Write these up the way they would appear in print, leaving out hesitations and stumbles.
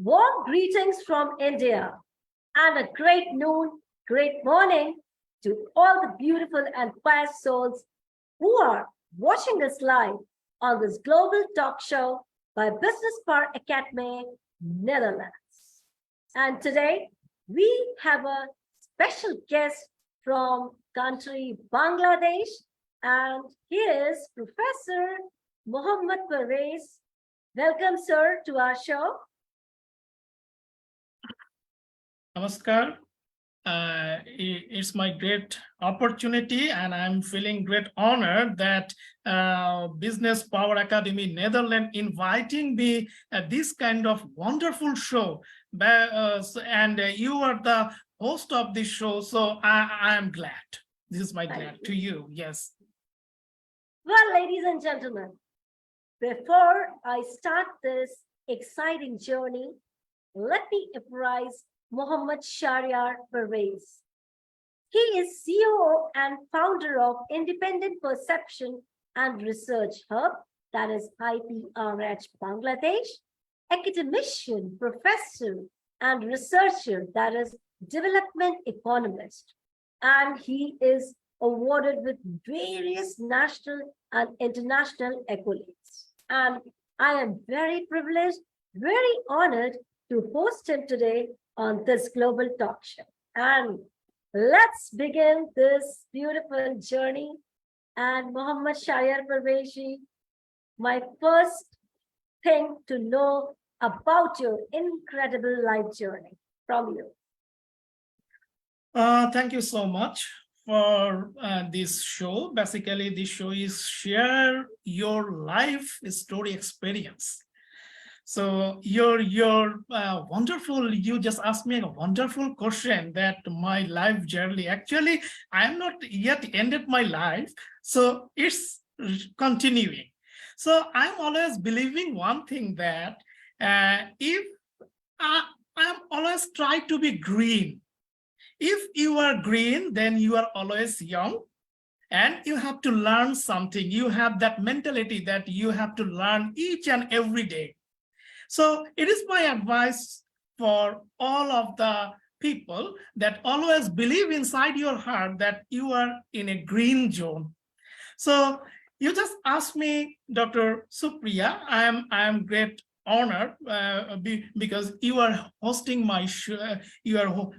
Warm greetings from India and a great noon, great morning to all the beautiful and pious souls who are watching us live on this global talk show by Business Park Academy, Netherlands. And today we have a special guest from country Bangladesh, and he is Professor Mohammed Parvez. Welcome, sir, to our show. Namaskar. It's my great opportunity, and I'm feeling great honor that Business Power Academy Netherlands inviting me at this kind of wonderful show. And you are the host of this show, so I am glad. This is my glad to you. Yes. Well, ladies and gentlemen, before I start this exciting journey, let me apprise Mohammed Shahriar Parvez. He is CEO and founder of Independent Perception and Research Hub, that is IPRH Bangladesh, academician, professor, and researcher, that is development economist. And he is awarded with various national and international accolades. And I am very privileged, very honored to host him today on this global talk show. And let's begin this beautiful journey. And Mohammed Shahriar Parvezi, my first thing to know about your incredible life journey from you. Thank you so much for this show. Basically, this show is share your life story experience. So you're wonderful. You just asked me a wonderful question that my life journey. Actually, I'm not yet ended my life, so it's continuing. So I'm always believing one thing that if I'm always try to be green. If you are green, then you are always young. And you have to learn something. You have that mentality that you have to learn each and every day. So it is my advice for all of the people that always believe inside your heart that you are in a green zone. So you just asked me, Dr. Supriya, I am great honor because you are hosting my show,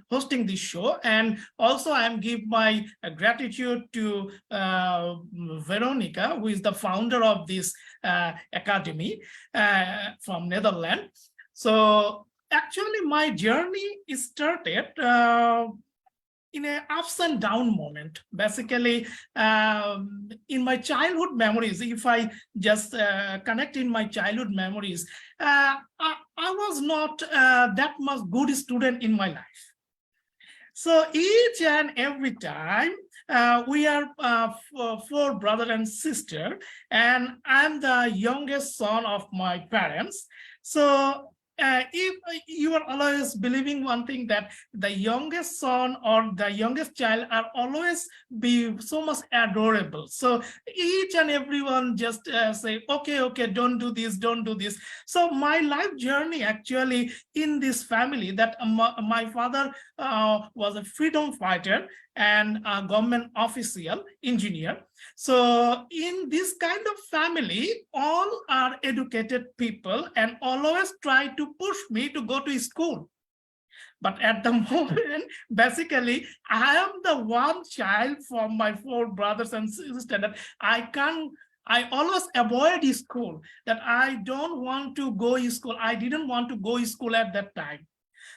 hosting this show, and also I am give my gratitude to Veronica, who is the founder of this academy from Netherlands. So actually my journey started in a ups and down moment. Basically, in my childhood memories, if I just connect in my childhood memories, I was not that much good student in my life. So each and every time, we are four brother and sister, and I'm the youngest son of my parents. So if you are always believing one thing that the youngest son or the youngest child are always be so much adorable. So each and everyone just say, okay, don't do this, don't do this. So my life journey actually in this family that my father was a freedom fighter and a government official engineer. So in this kind of family, all are educated people and always try to push me to go to school. But at the moment, basically, I am the one child from my four brothers and sisters that I always avoid school, that I don't want to go to school. I didn't want to go to school at that time.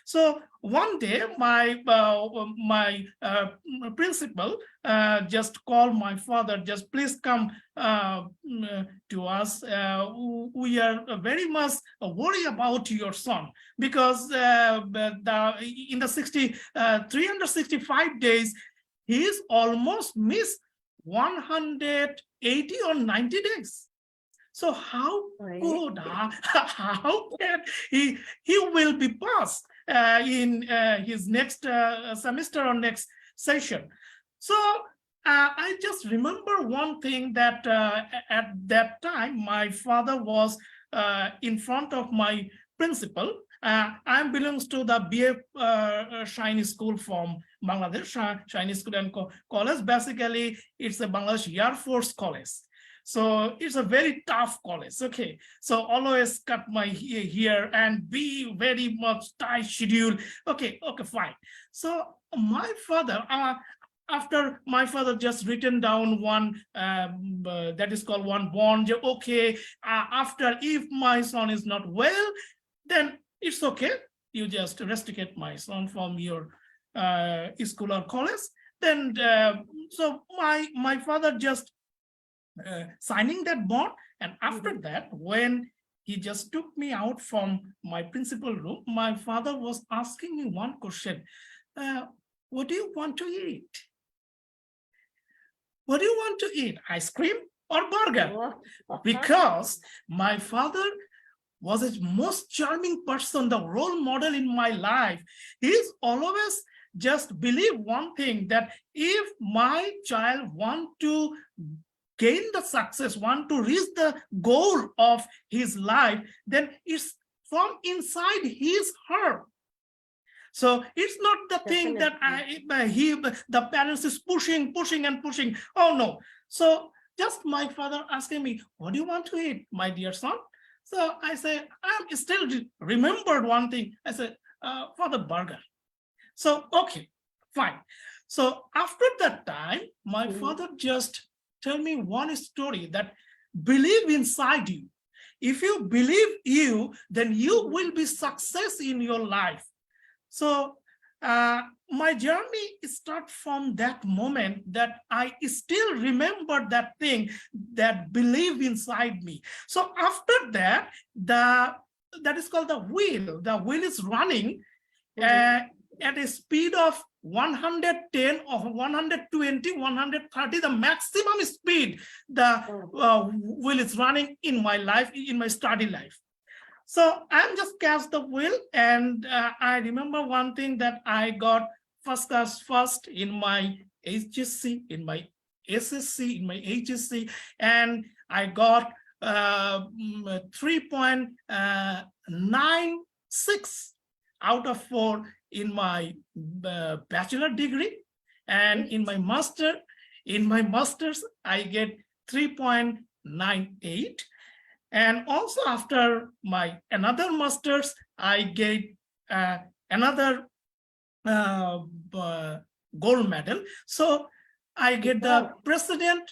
So one day, my principal just called my father, just please come to us. We are very much worried about your son because in the 365 days, he's almost missed 180 or 90 days. So how good, how can he will be passed in his next semester or next session? So I just remember one thing that at that time, my father was in front of my principal I belongs to the BF Shiny School from Bangladesh, Shiny School and College. Basically, it's a Bangladesh Air Force college. So it's a very tough college. Okay, so always cut my hair and be very much tight schedule. Okay, fine. So my father, after my father just written down one that is called one bond. Okay, after if my son is not well, then it's okay. You just rusticate my son from your school or college. Then so my father just signing that bond, and after that, when he just took me out from my principal room, my father was asking me one question: what do you want to eat? What do you want to eat? Ice cream or burger? Because my father was a most charming person, the role model in my life. He's always just believe one thing, that if my child want to gain the success, want to reach the goal of his life, then it's from inside his heart. So it's not the thing that the parents is pushing and pushing. Oh no. So just my father asking me, what do you want to eat, my dear son? So I say, I still remembered one thing. I said, for the burger. So, okay, fine. So after that time, my father just tell me one story, that believe inside you. If you believe you, then you will be success in your life. So my journey start from that moment, that I still remember that thing, that believe inside me. So after that, that is called the wheel. The wheel is running at a speed of 110 or 120, 130, the maximum speed the wheel is running in my life, in my study life. So I'm just catch the wheel, and I remember one thing, that I got first class first in my HSC, in my SSC, in my HSC, and I got 3.96 out of 4 in my bachelor degree, and in my master's I get 3.98. And also after my another master's, I get another gold medal. So I get the president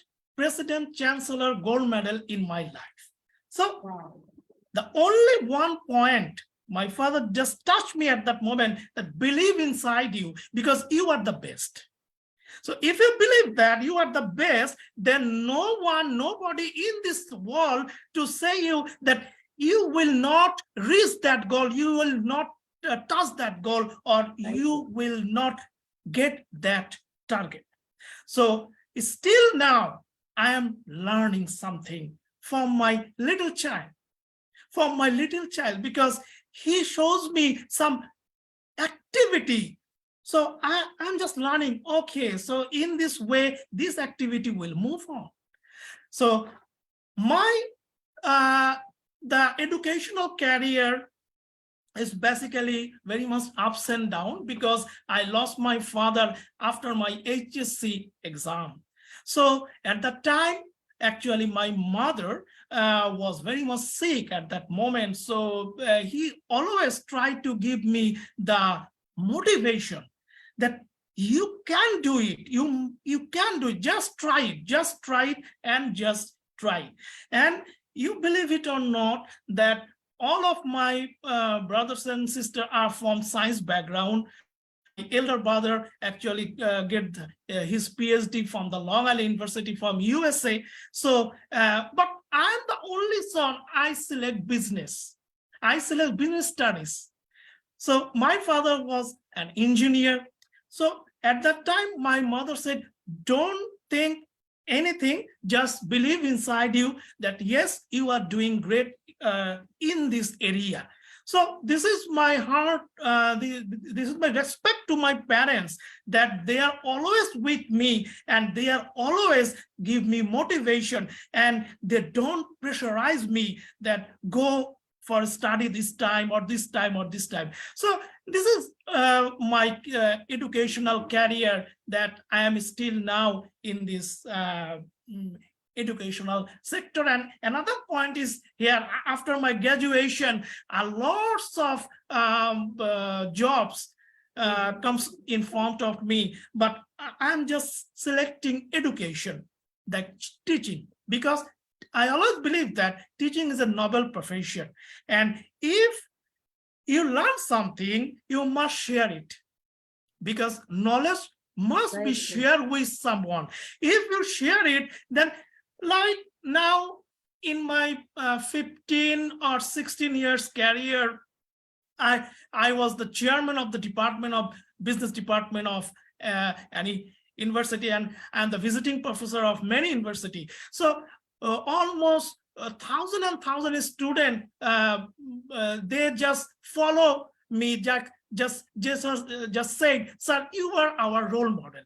chancellor gold medal in my life. So the only one point, my father just touched me at that moment, that believe inside you, because you are the best. So if you believe that you are the best, then nobody in this world to say you that you will not reach that goal, you will not touch that goal, or you will not get that target. So still now I am learning something from my little child, because he shows me some activity. So I'm just learning, okay, so in this way, this activity will move on. So my the educational career is basically very much ups and down, because I lost my father after my HSC exam. So at that time, actually, my mother was very much sick at that moment. So he always tried to give me the motivation that you can do it. You can do it. Just try it. Just try it, and just try it. And you believe it or not, that all of my brothers and sisters are from science background. My elder brother actually get his PhD from the Long Island University from USA. So, but I'm the only son. I select business. I select business studies. So my father was an engineer. So at that time, my mother said, don't think anything, just believe inside you that yes, you are doing great in this area. So this is my heart, this is my respect to my parents, that they are always with me, and they are always give me motivation, and they don't pressurize me that go for study this time or this time or this time. So this is my educational career that I am still now in this educational sector. And another point is here, after my graduation, lots of jobs comes in front of me, but I'm just selecting education, like teaching, because I always believe that teaching is a noble profession. And if you learn something, you must share it, because knowledge must be Right. shared with someone. If you share it, then like now in my 15 or 16 years career, I was the chairman of the department of business department of any university, and the visiting professor of many university. So almost 1,000 students, they just follow me, just saying, sir, you are our role model.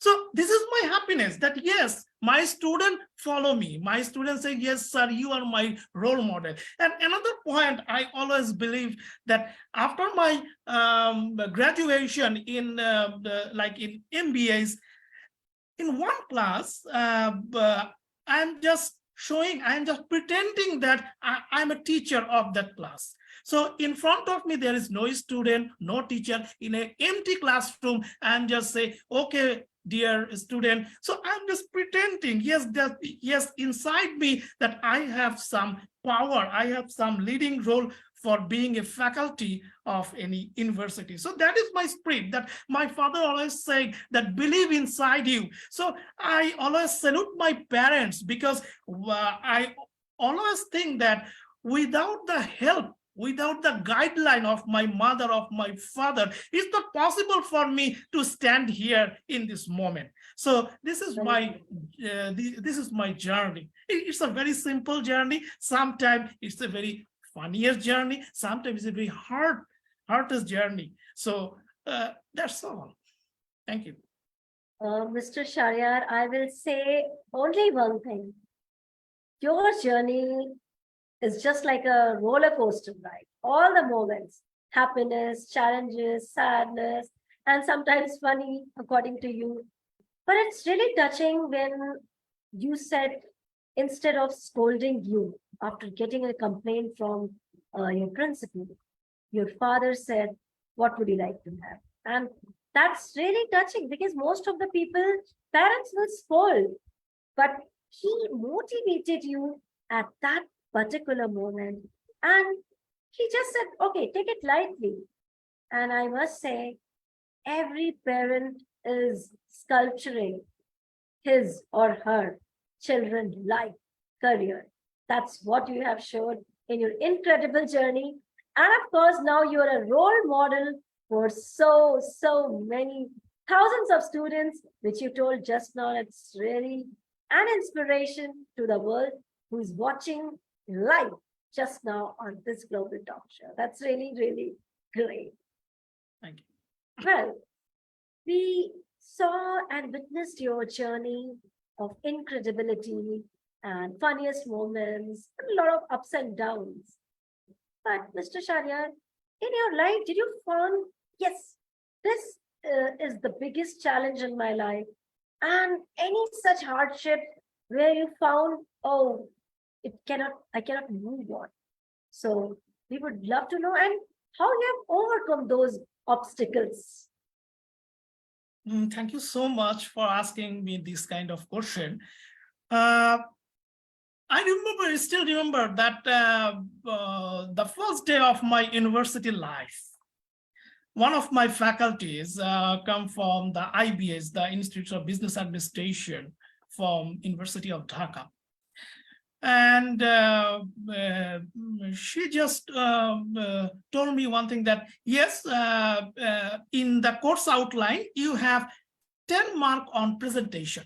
So this is my happiness, that yes, my student follow me. My students say, yes, sir, you are my role model. And another point, I always believe that after my graduation in like in MBAs, in one class, I'm just pretending that I'm a teacher of that class. So in front of me, there is no student, no teacher, in an empty classroom, and just say, okay, dear student. So I'm just pretending, yes, that yes, inside me, that I have some power, I have some leading role for being a faculty of any university. So that is my spirit, that my father always said, that believe inside you. So I always salute my parents, because I always think that without the help, without the guideline of my mother, of my father, it's not possible for me to stand here in this moment. So this is my this is my journey. It's a very simple journey. Sometimes it's a very funniest journey. Sometimes it's a very hardest journey. So that's all. Thank you. Mr. Shahriar, I will say only one thing. Your journey is just like a roller coaster ride. All the moments, happiness, challenges, sadness, and sometimes funny, according to you. But it's really touching when you said, instead of scolding you after getting a complaint from your principal, your father said, what would you like to have? And that's really touching, because most of the people, parents will scold, but he motivated you at that particular moment. And he just said, okay, take it lightly. And I must say, every parent is sculpturing his or her children's life, career. That's what you have showed in your incredible journey. And of course, now you're a role model for so many thousands of students, which you told just now. It's really an inspiration to the world who's watching live just now on this global talk show. That's really, really great. Thank you. Well, we saw and witnessed your journey of incredibility and funniest moments, and a lot of ups and downs. But Mr. Shahriar, in your life, did you find, yes, this is the biggest challenge in my life, and any such hardship where you found, oh, I cannot move on. So we would love to know, and how you have overcome those obstacles. Thank you so much for asking me this kind of question. I still remember that the first day of my university life, one of my faculties come from the IBS, the Institute of Business Administration from University of Dhaka. And she just told me one thing, that yes, in the course outline, you have 10 marks on presentation.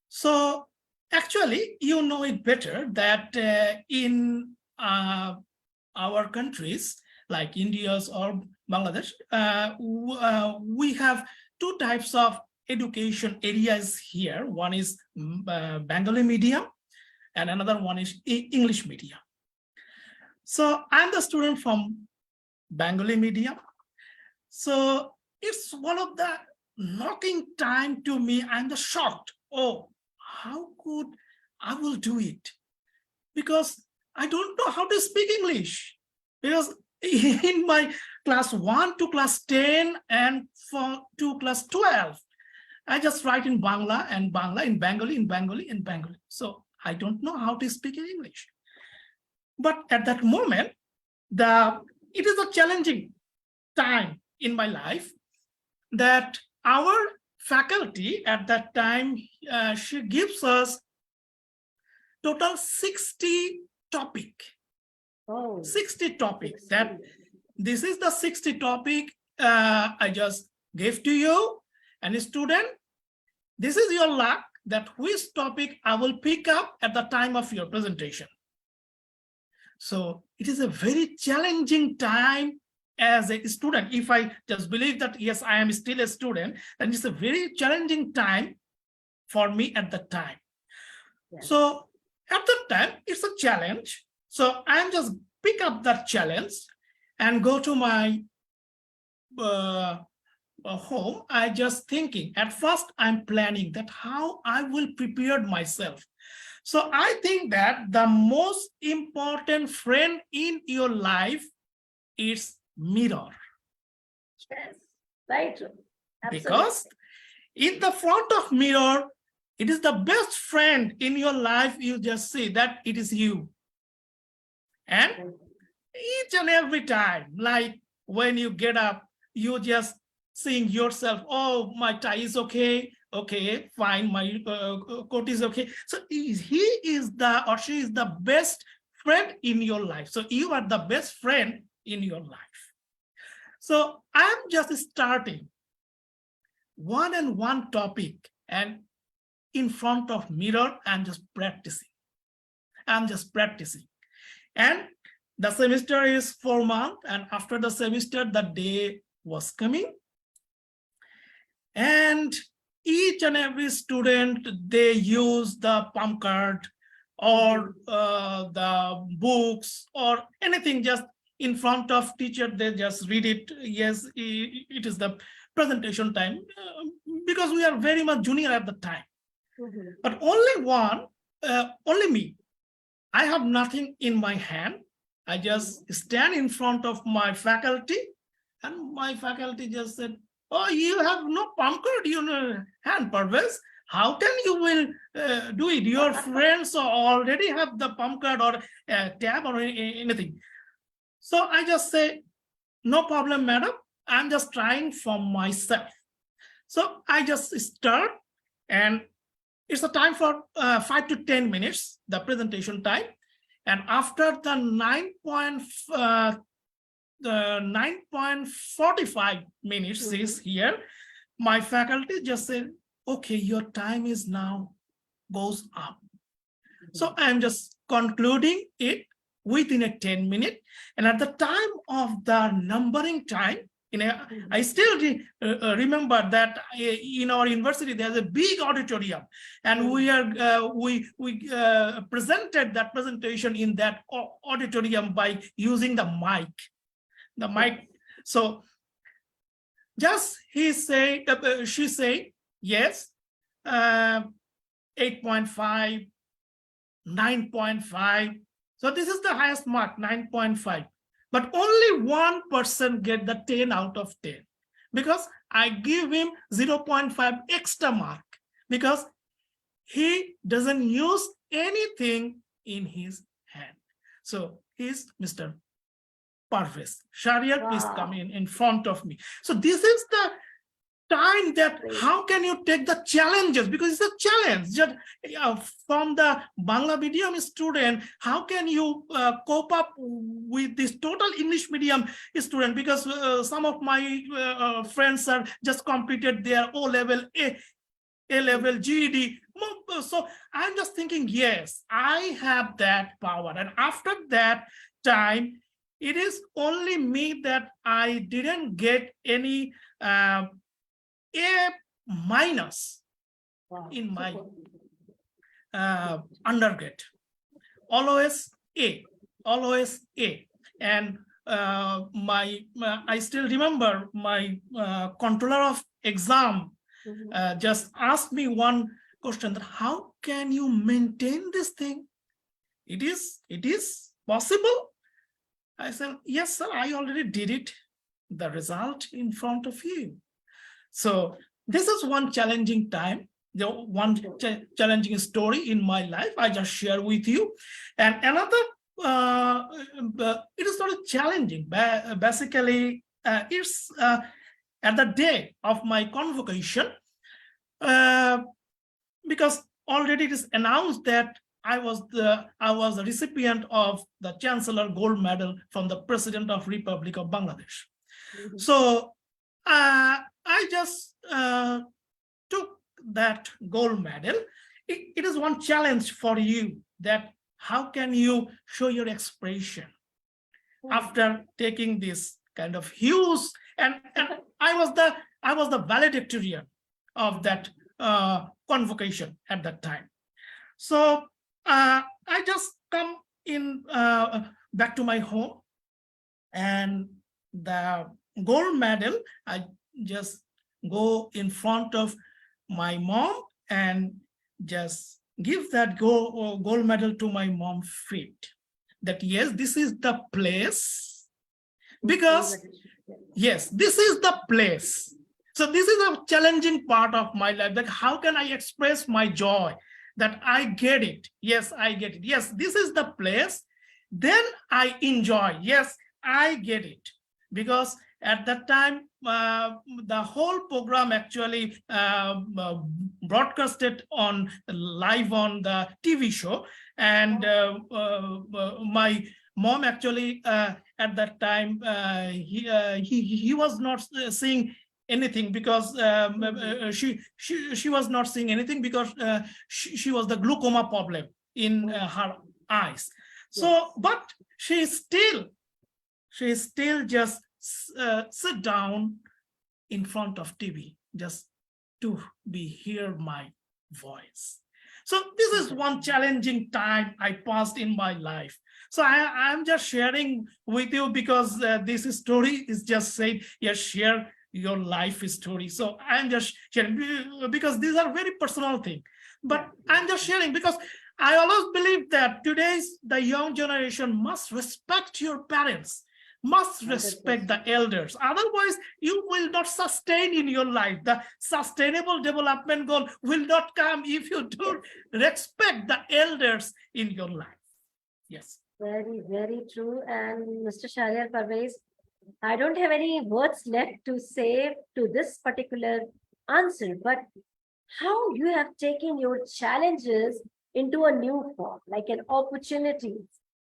So actually, you know it better that in our countries like India's or Bangladesh, we have two types of education areas here. One is Bengali medium, and another one is English medium. So I'm the student from Bengali medium. So it's one of the knocking time to me. I'm just shocked. Oh, how could I will do it? Because I don't know how to speak English. Because in my class 1 to class 10 and to class 12, I just write in Bangla and Bangla, in Bengali, in Bengali, in Bengali. So I don't know how to speak in English. But at that moment, it is a challenging time in my life that our faculty at that time, she gives us total 60 topic. Oh, 60 topics. 60. That this is the 60 topic I just gave to you. And student, this is your luck that which topic I will pick up at the time of your presentation. So it is a very challenging time as a student. If I just believe that, yes, I am still a student, then it's a very challenging time for me at the time. Yes. So at that time, it's a challenge. So I'm just pick up that challenge and go to my home. I just thinking, at first I'm planning that how I will prepare myself. So I think that the most important friend in your life is mirror. Yes, very true. Absolutely. Because in the front of mirror, it is the best friend in your life. You just see that it is you. And each and every time, like when you get up, you just seeing yourself, oh, my tie is okay. Okay, fine, my coat is okay. So he is the, or she is the best friend in your life. So you are the best friend in your life. So I'm just starting one topic, and in front of mirror, I'm just practicing. And the semester is 4 months, and after the semester, the day was coming. And each and every student, they use the palm card or the books or anything just in front of teacher. They just read it. Yes, it is the presentation time, because we are very much junior at the time. But only me. I have nothing in my hand. I just stand in front of my faculty, and my faculty just said, oh, you have no palm card in your hand, Parvez. How can you will do it? Your friends already have the palm card or tab or anything. So I just say, no problem, madam. I'm just trying for myself. So I just start, and it's a time for 5 to 10 minutes, the presentation time. And after the 9.45 minutes is here, my faculty just said, okay, your time is now goes up. So I'm just concluding it within a 10 minutes. And at the time of the numbering time, I still remember that in our university there's a big auditorium, and we presented that presentation in that auditorium by using the mic. So just she say yes, 8.5, 9.5. So this is the highest mark, 9.5. But only one person get the 10 out of 10, because I give him 0.5 extra mark, because he doesn't use anything in his hand. So he's Mr. Parvez. Shahriar, please come in front of me. So this is the time that how can you take the challenges, because it's a challenge. Just from the Bangla medium student, how can you cope up with this total English medium student? Because some of my friends are just completed their O-level, A-level, GED. So I'm just thinking, yes, I have that power. And after that time, it is only me that I didn't get any A- in my undergrad. Always A. always A. And I still remember my controller of exam just asked me one question, that how can you maintain this thing? It is possible. I said, yes, sir, I already did it. The result in front of you. So this is one challenging time, the one challenging story in my life I just share with you. And another, it is not challenging. Basically, it's at the day of my convocation, because already it is announced that I was the recipient of the Chancellor Gold Medal from the President of Republic of Bangladesh. So I just took that gold medal. It is one challenge for you, that how can you show your expression after taking this kind of huge, and I was the valedictorian of that convocation at that time. So I just come in back to my home, and the gold medal, I just go in front of my mom and just give that gold medal to my mom's feet. That yes, this is the place, because yes, this is the place. So this is a challenging part of my life. Like, how can I express my joy that I get it? Yes, I get it. Yes, this is the place. Then I enjoy. Yes, I get it. Because at that time, the whole program actually broadcasted on live on the TV show. And my mom actually at that time, he was not seeing anything, because she was not seeing anything, because she was the glaucoma problem in her eyes. So, but she still just sit down in front of TV just to hear my voice. So this is one challenging time I passed in my life. So I'm just sharing with you, because this story is just saying, yes, share your life story. So I'm just sharing, because these are very personal things. But I'm just sharing because I always believe that the young generation must respect your parents, must respect the elders. Otherwise, you will not sustain in your life. The sustainable development goal will not come if you don't respect the elders in your life. Yes. Very, very true. And Mr. Shahriar, Parvez, I don't have any words left to say to this particular answer, but how you have taken your challenges into a new form, like an opportunity.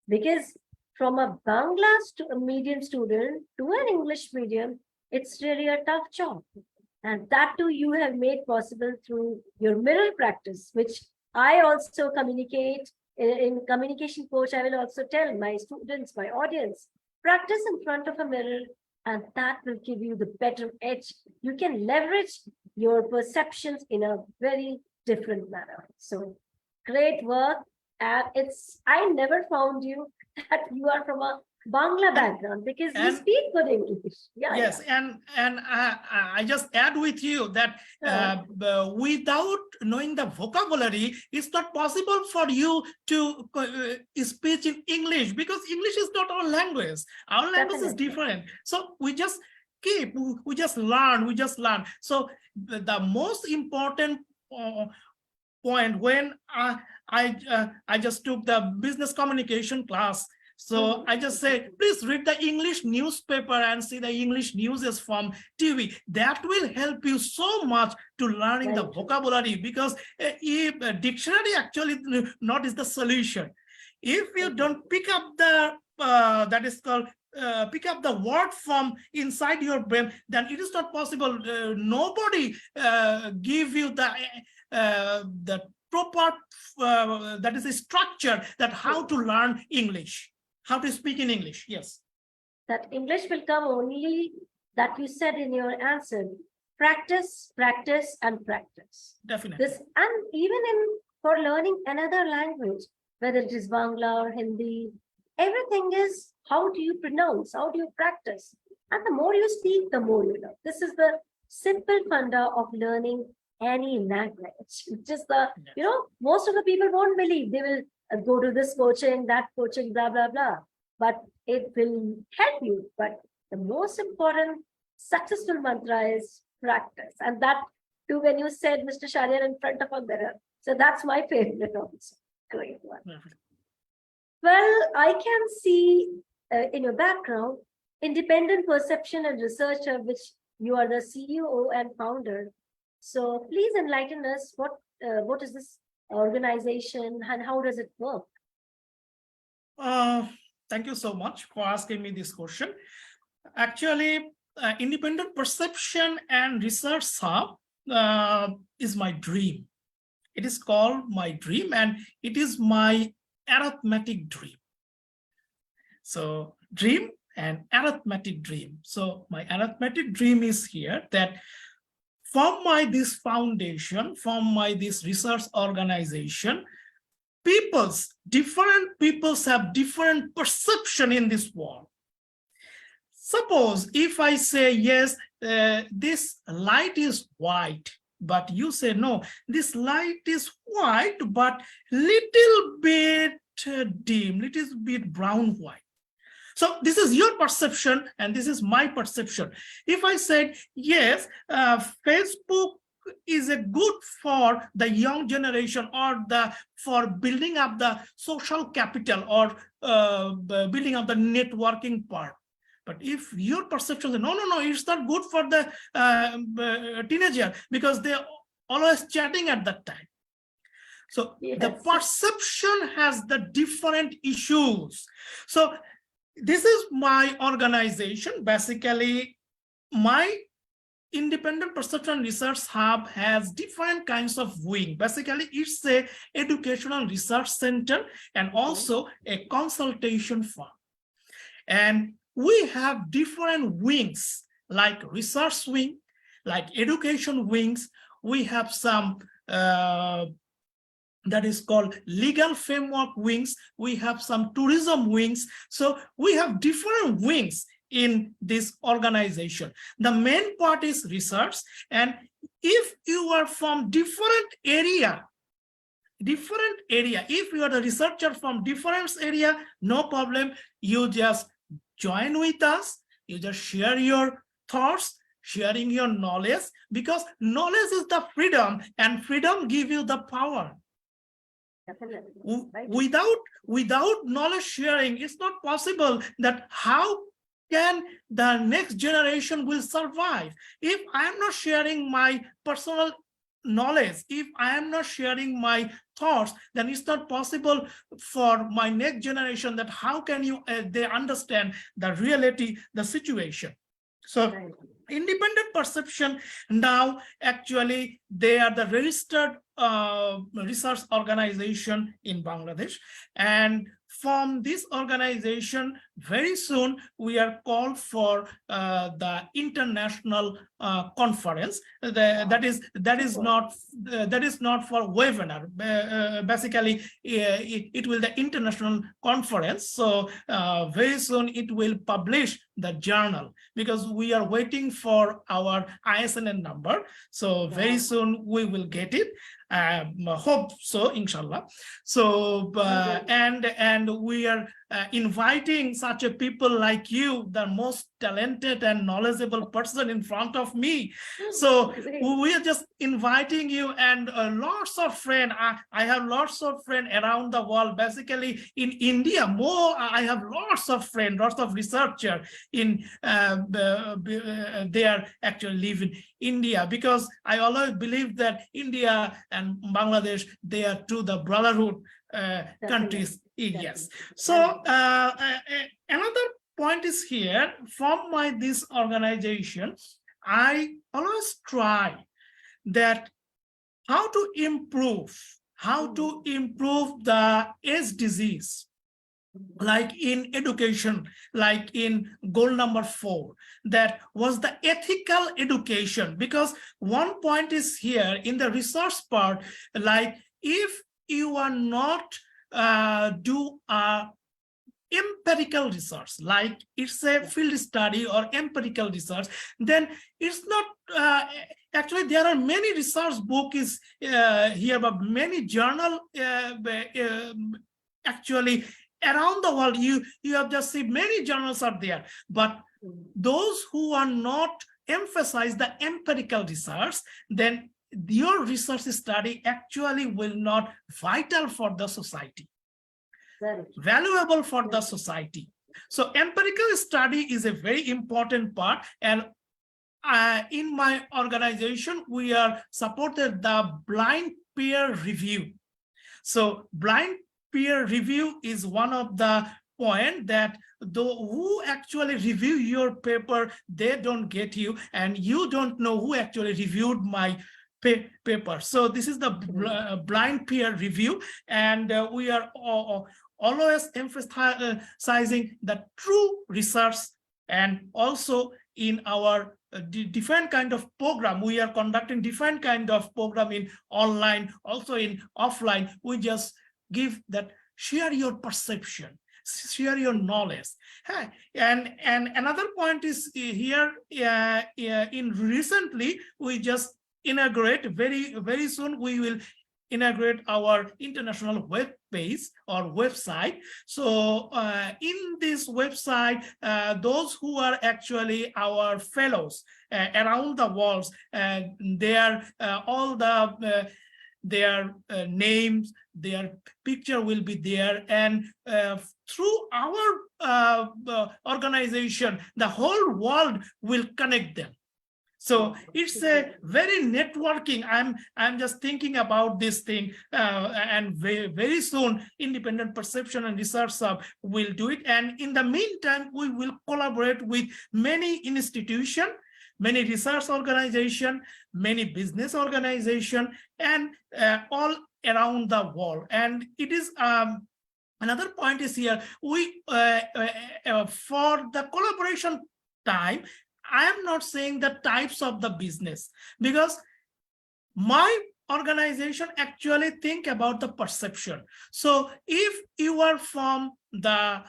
Because from a Bangla medium student to an English medium, it's really a tough job. And that too you have made possible through your mirror practice, which I also communicate in communication coach. I will also tell my students, my audience, practice in front of a mirror, and that will give you the better edge. You can leverage your perceptions in a very different manner. So great work. And I never found you that you are from a Bangla background, because you speak good English. Yes, and I just add with you that without knowing the vocabulary, it's not possible for you to speak in English, because English is not our language. Our language is different. So we just learn. So the most important point, when I just took the business communication class, so I just say, please read the English newspaper and see the English news from TV. That will help you so much to learning the vocabulary, because if a dictionary actually not is the solution. If you don't pick up the that is called pick up the word from inside your brain, then it is not possible. Nobody give you the proper that is a structure that how to learn English, how to speak in English. Yes, that English will come only, that you said in your answer, practice, practice, and practice. Definitely. And even for learning another language, whether it is Bangla or Hindi, everything is how do you pronounce, how do you practice. And the more you speak, the more you know. This is the simple funda of learning any language. Just the, most of the people won't believe. They will go to this coaching, that coaching, blah, blah, blah. But it will help you. But the most important successful mantra is practice. And that too, when you said Mr. Shahriar in front of a mirror. So that's my favorite also. Great one. Well, I can see in your background, independent perception and researcher, which you are the CEO and founder. So please enlighten us what is this organization and how does it work? Thank you so much for asking me this question. Actually, Independent Perception and Research Hub is my dream. It is called my dream, and it is my arithmetic dream. So dream and arithmetic dream. So my arithmetic dream is here that from this foundation, from this research organization, different peoples have different perception in this world. Suppose if I say, yes, this light is white, but you say, no, this light is white, but little bit dim, little bit brown white. So this is your perception and this is my perception. If I said, yes, Facebook is a good for the young generation or for building up the social capital or building up the networking part. But if your perception is, no, it's not good for the teenager because they're always chatting at that time. So yes, the perception has the different issues. So this is my organization. Basically, my Independent Perception Research Hub has different kinds of wing. Basically, it's a educational research center and also a consultation firm. And we have different wings, like research wing, like education wings. We have some that is called legal framework wings. We have some tourism wings. So we have different wings in this organization. The main part is research. And if you are from different area, if you are the researcher from different area, no problem. You just join with us. You just share your thoughts, sharing your knowledge, because knowledge is the freedom and freedom gives you the power. Without knowledge sharing, it's not possible that how can the next generation will survive. If I am not sharing my personal knowledge, if I am not sharing my thoughts, then it's not possible for my next generation that how can they understand the reality, the situation. So Independent Perception now actually they are the registered research organization in Bangladesh, and from this organization very soon we are called for the international conference. That is not for webinar. Basically it will the international conference. So very soon it will publish the journal, because we are waiting for our ISNN number. So very soon we will get it. Hope so, inshallah. So and we are inviting such a people like you, the most talented and knowledgeable person in front of me. So we are just inviting you, and lots of friends. I have lots of friends around the world. Basically in India, I have lots of friends, lots of researchers in they are actually live in India, because I always believe that India and Bangladesh, they are two the brotherhood countries. Yes. So another point is here, from this organization, I always try that how to improve the AIDS disease, like in education, like in goal number 4, that was the ethical education. Because one point is here in the research part, like if you are not do empirical research, like it's a field study or empirical research, then it's not actually there are many research book is here, but many journal actually around the world. You have just seen many journals are there, but those who are not emphasize the empirical research, then your research study actually will not vital for the society, valuable for the society. So empirical study is a very important part, and in my organization we are supported the blind peer review. So blind peer review is one of the point that who actually review your paper, they don't get you, and you don't know who actually reviewed my paper. So this is the blind peer review, and we are always emphasizing the true research. And also in our different kind of program, we are conducting different kind of program in online, also in offline. We just give that, share your perception, share your knowledge. And another point is here, in recently we just integrate, very soon we will integrate our international web page or website. So in this website, those who are actually our fellows around the world, their all the their names, their picture will be there, and through our organization, the whole world will connect them. So it's a very networking. I'm just thinking about this thing, and very soon Independent Perception and Research Hub will do it. And in the meantime, we will collaborate with many institutions, many research organization, many business organization, and all around the world. And it is another point is here, we for the collaboration time, I am not saying the types of the business, because my organization actually think about the perception. So if you are from the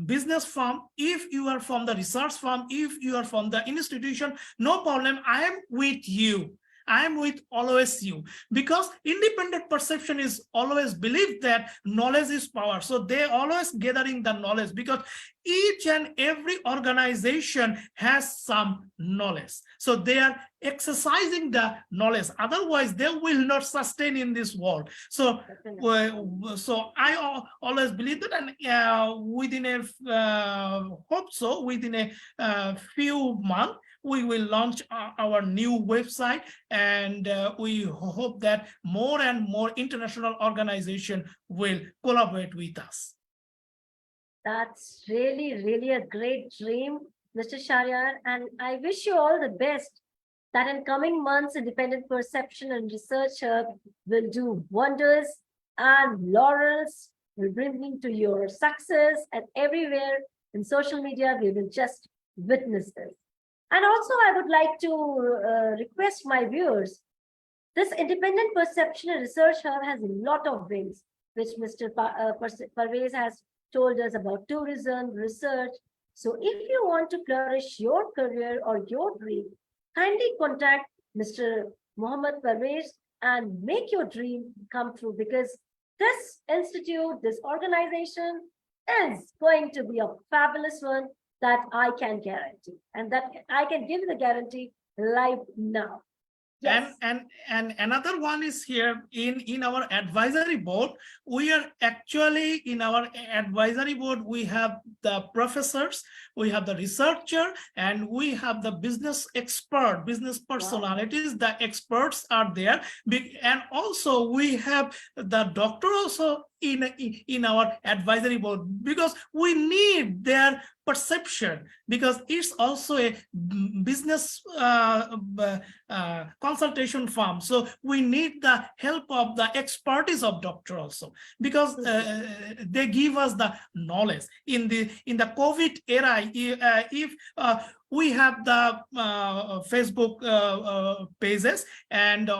business firm, if you are from the research firm, if you are from the institution, no problem, I am with you. I am with always you, because independent perception is always believe that knowledge is power. So they always gathering the knowledge, because each and every organization has some knowledge. So they are exercising the knowledge. Otherwise, they will not sustain in this world. So, so I always believe that, and within a hope so within a few months, we will launch our new website, and we hope that more and more international organizations will collaborate with us. That's really a great dream, Mr. Shahriar, and I wish you all the best, that in coming months, Independent Perception and Research Hub will do wonders, and laurels will bring into your success, and everywhere in social media, we will just witness this. And also, I would like to request my viewers, this Independent Perception and Research Hub has a lot of wings, which Mr. Parvez has told us about tourism, research. So if you want to flourish your career or your dream, kindly contact Mr. Mohammed Parvez and make your dream come true, because this institute, this organization is going to be a fabulous one, that I can guarantee, and that I can give the guarantee live now. Yes. And another one is here in our advisory board. We are actually in our advisory board, we have the professors, we have the researcher, and we have the business expert, business personalities. Wow. The experts are there, and also we have the doctor also in our advisory board, because we need their perception, because it's also a business consultation firm. So we need the help of the expertise of doctor also, because they give us the knowledge in the COVID era. If we have the Facebook pages, and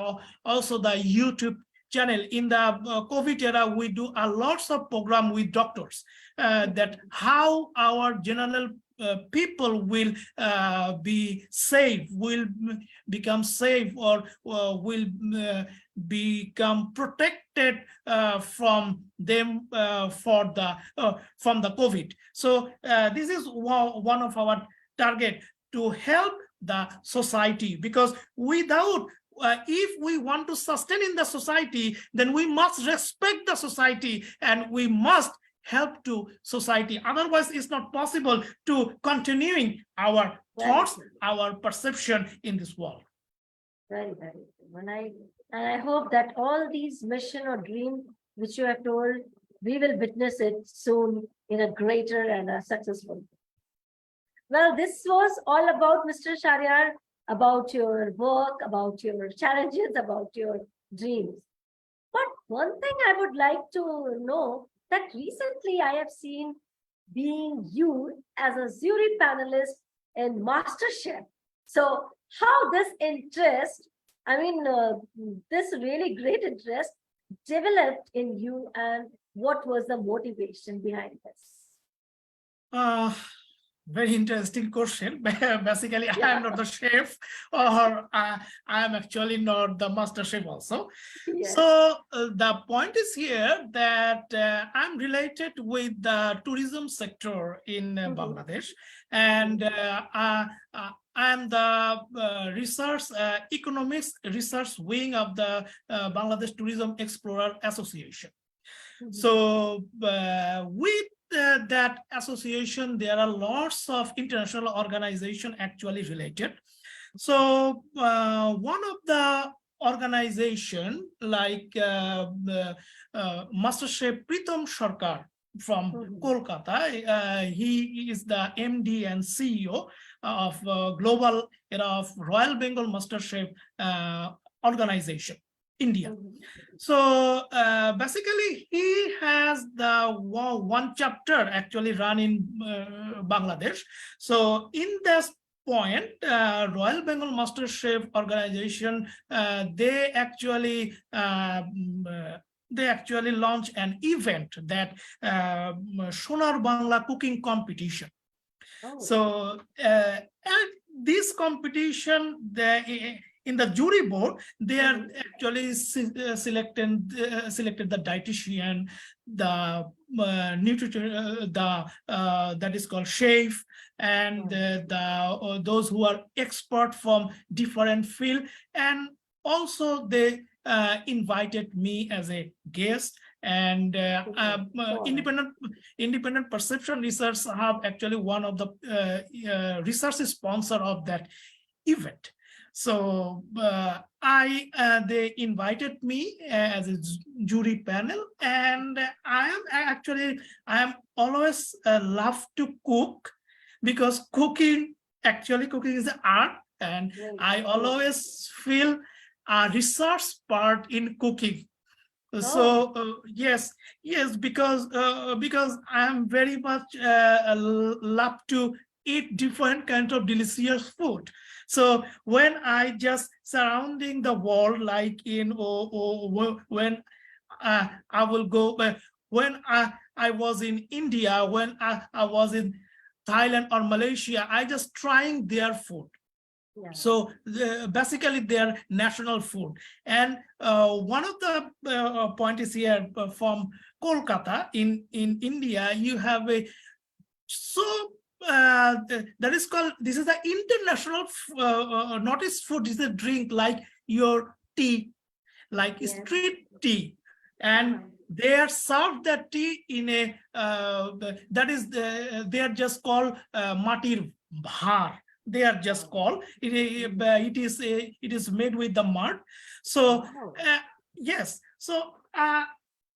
also the YouTube channel. In the COVID era, we do a lots of program with doctors. that how our general people will be safe, will become safe, or will become protected from them from the COVID. So this is one of our target, to help the society, because without if we want to sustain in the society, then we must respect the society and we must help to society. Otherwise, it's not possible to continuing our thoughts, our perception in this world. Very, very good. And I hope that all these mission or dream which you have told, we will witness it soon in a greater and a successful. Well, this was all about Mr. Shahriar, about your work, about your challenges, about your dreams. But one thing I would like to know, that recently I have seen being you as a jury panelist in MasterChef. So how this interest, this really great interest developed in you, and what was the motivation behind this? Very interesting question. Basically, I am not the chef, or I am actually not the master chef also. Yes. So the point is here that I'm related with the tourism sector in Bangladesh, and I am the economics research wing of the Bangladesh Tourism Explorer Association. So with that association, there are lots of international organizations actually related. So one of the organization, like Master Chef Pritam Sarkar from Kolkata, he is the MD and CEO of global of Royal Bengal Master Chef organization, India. So basically, he has the one chapter actually run in Bangladesh. So in this point, Royal Bengal Master Chef organization, they actually launch an event, that Sonar Bangla cooking competition. So and this competition, in the jury board, they are actually selected the dietitian, the nutrition, that is called chef, and those who are expert from different field, and also they invited me as a guest. And independent perception research have actually one of the research sponsor of that event. So they invited me as a jury panel, and I am always love to cook, because cooking is an art, and I always feel a research part in cooking. So yes, because I am very much love to eat different kinds of delicious food. So when I just surrounding the world, like in when I will go, when I was in India, when I was in Thailand or Malaysia, I just trying their food. Yeah. So basically their national food. And one of the point is here from Kolkata in India, you have a that is called, this is the international not is food, this is a drink like your tea, like street tea, and they are served that tea in a that is they are just called matir bhar. They are just called it is made with the mud. So yes, so I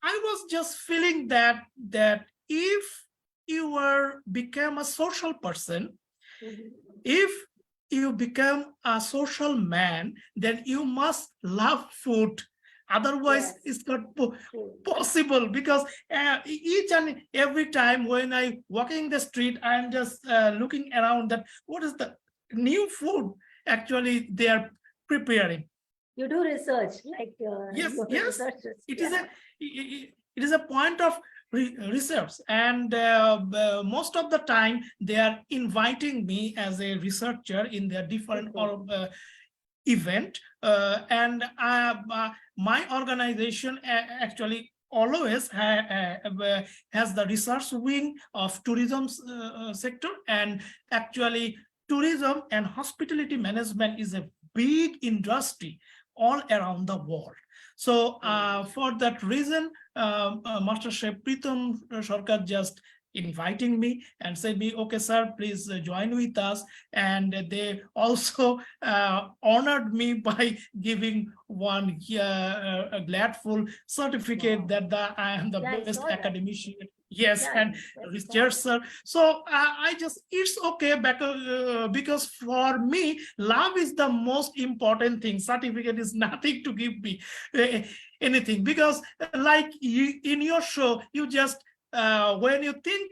was just feeling that if you become a social person, if you become a social man, then you must love food. Otherwise, it's not possible, because each and every time when I walking the street, I'm just looking around that what is the new food actually they are preparing. You do research, like yes. It is a point of research, and most of the time they are inviting me as a researcher in their different event, and my organization actually always has the research wing of tourism sector, and actually tourism and hospitality management is a big industry all around the world. So for that reason, Master Chef Pritam Sarkar just inviting me and said me, okay sir, please join with us, and they also honored me by giving one a gladful certificate that I am the best academician. Yes, and researcher. So I just, it's okay because for me, love is the most important thing. Certificate is nothing to give me anything, because like you, in your show, you just when you think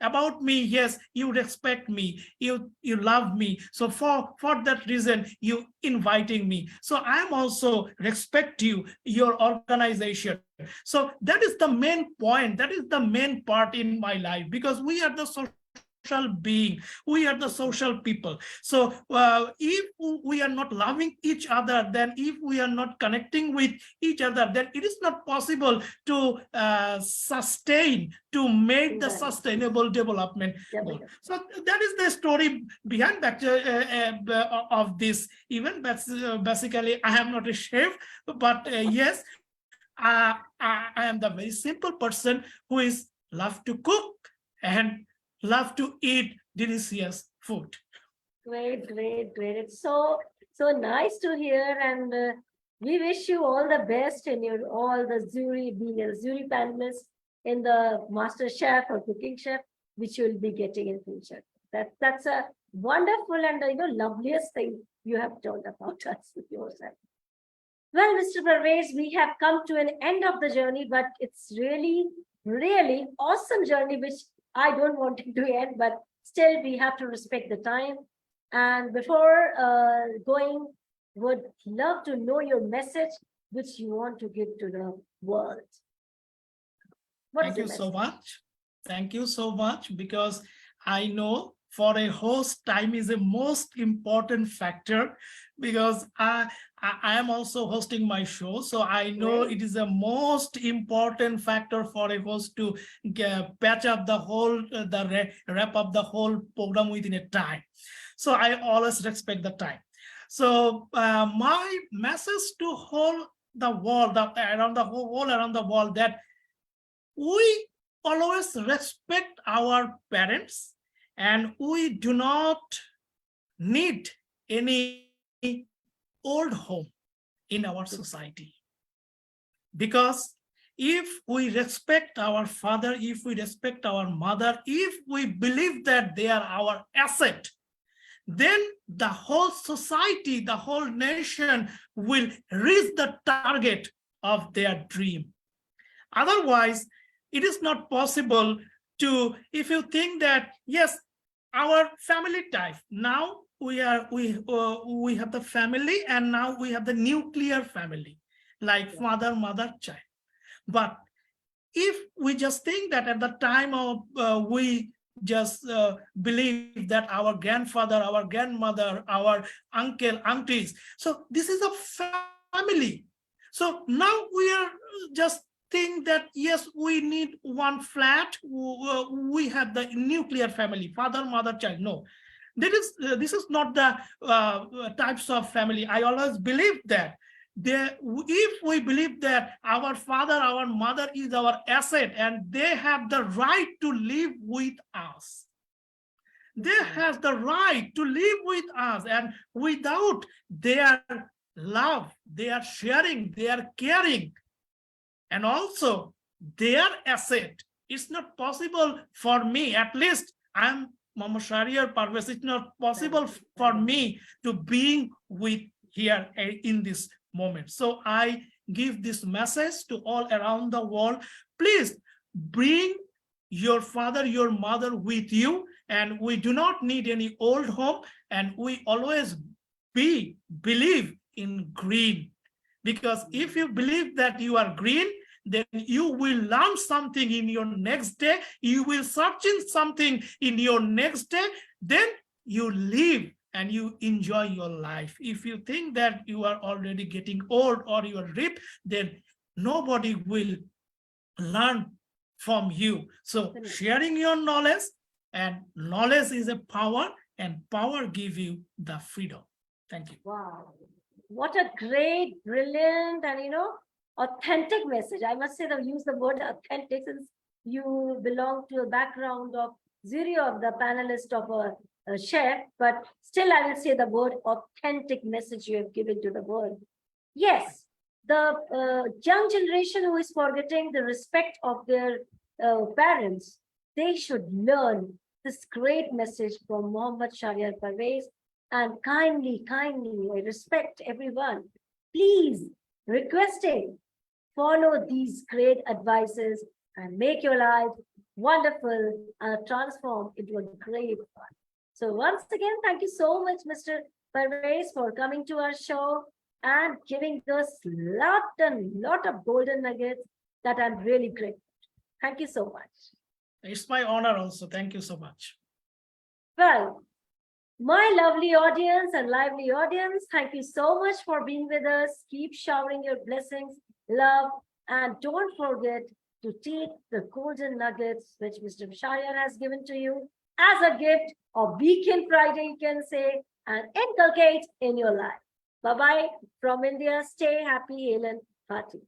about me, yes, you respect me, you love me, so for that reason you inviting me, so I am also respect you, your organization. So that is the main point, that is the main part in my life, because we are the social being, we are the social people. So if we are not loving each other, then if we are not connecting with each other, then it is not possible to sustain, to make the sustainable development goal. So that is the story behind of this event. Basically, I am not a chef, but yes, I am the very simple person who is love to cook and love to eat delicious food. Great, great, great. It's so nice to hear, and we wish you all the best in your all the jury, being a jury panelist in the Master Chef or Cooking Chef, which you will be getting in future. That's a wonderful and loveliest thing you have told about us with yourself. Well, Mr. Parvez, we have come to an end of the journey, but it's really, really awesome journey, which I don't want it to end, but still we have to respect the time. And before going, would love to know your message, which you want to give to the world. Thank you so much. Thank you so much, because I know for a host, time is a most important factor, because I am also hosting my show. So I know it is a most important factor for a host to patch up the whole, wrap up the whole program within a time. So I always respect the time. So my message to whole the world, around the whole around the world, that we always respect our parents, and we do not need any old home in our society. Because if we respect our father, if we respect our mother, if we believe that they are our asset, then the whole society, the whole nation will reach the target of their dream. Otherwise, it is not possible to, if you think that, yes, our family type, now we have the family, and now we have the nuclear family, like father, mother, child. But if we just think that at the time of we just believe that our grandfather, our grandmother, our uncle, aunties, so this is a family. So now we are just think that, yes, we need one flat, we have the nuclear family, father, mother, child. No, this is not the types of family. I always believe that if we believe that our father, our mother is our asset, and they have the right to live with us, they have the right to live with us, and without their love, their sharing, their caring, and also their asset, it's not possible for me, at least I'm Mama Shahriar Parvez, it's not possible for me to be with here in this moment. So I give this message to all around the world. Please bring your father, your mother with you, and we do not need any old home, and we always believe in green. Because if you believe that you are green, then you will learn something in your next day. You will search in something in your next day. Then you live and you enjoy your life. If you think that you are already getting old or you are ripped, then nobody will learn from you. So sharing your knowledge, and knowledge is a power, and power give you the freedom. Thank you. Wow. What a great, brilliant, and authentic message. I must say that use the word authentic, since you belong to a background of zero of the panelists of a chef, but still I will say the word authentic message you have given to the world. Yes, the young generation who is forgetting the respect of their parents, they should learn this great message from Muhammad Shahriar Parvez. And kindly, I respect everyone. Please, requesting, follow these great advices and make your life wonderful and transform into a great one. So once again, thank you so much, Mr. Parvez, for coming to our show and giving us lot of golden nuggets that I'm really grateful. Thank you so much. It's my honor also. Thank you so much. Well, my lovely audience and lively audience, thank you so much for being with us. Keep showering your blessings, love, and don't forget to take the golden nuggets which Mr. Shahriar has given to you as a gift of Weekend Friday, you can say, and inculcate in your life. Bye-bye from India. Stay happy, Helen Fati.